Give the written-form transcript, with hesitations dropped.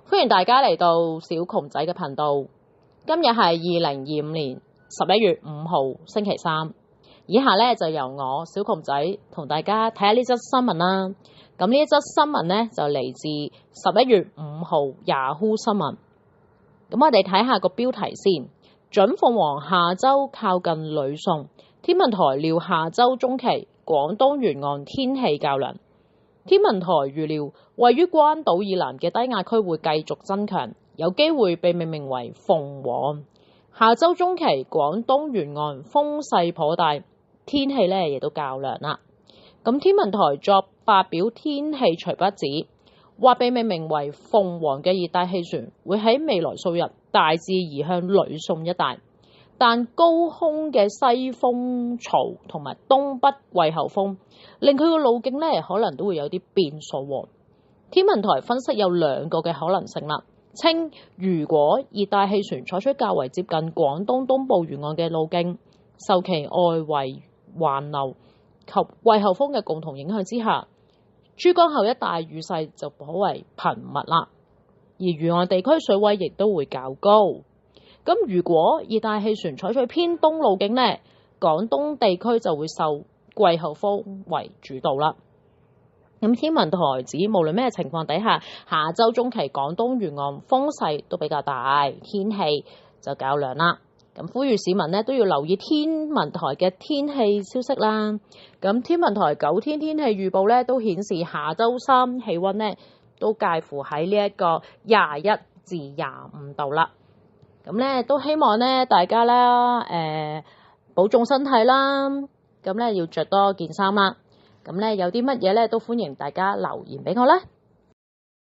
歡迎大家嚟到小窮仔嘅頻道。今日係2025年11月5號星期三。以下呢就由我小窮仔同大家睇下呢則新聞啦。咁呢一則新聞呢就嚟自11月5號 Yahoo 新聞。咁我哋睇下個標題先。準鳳凰下周靠近呂宋，天文台料下周中期廣東沿岸天氣較涼。天文台預料位於關島以南嘅低壓區會繼續增強，有機會被命名為鳳凰。下周中期廣東沿岸風勢頗大，天氣呢亦都較涼啦。咁天文台作發表天氣隨筆指，或被命名為鳳凰嘅熱帶氣旋會喺未來數日大致移向呂宋一帶，但高空嘅西風槽同埋東北季候風令佢個路徑呢可能都會有啲變數。天文台分析有兩個嘅可能性啦，稱如果熱帶氣旋採取較為接近廣東東部沿岸嘅路徑，受其外圍環流及季候風嘅共同影響之下，珠江口一帶雨勢就頗為頻密啦，而沿岸地區水位亦都會較高。咁如果熱帶氣旋採取偏東路徑呢，廣東地區就會受季候風為主導啦。咁天文台指無論咩情況底下，下周中期廣東沿岸風勢都比較大，天氣就較涼啦。咁呼籲市民呢都要留意天文台嘅天氣消息啦。咁天文台9天天氣預報呢都顯示下周三氣溫呢都介乎喺呢一個21至25度啦。咁咧都希望咧大家咧保重身體啦。咁咧要着多件衫啦。咁咧有啲乜嘢咧都歡迎大家留言俾我啦。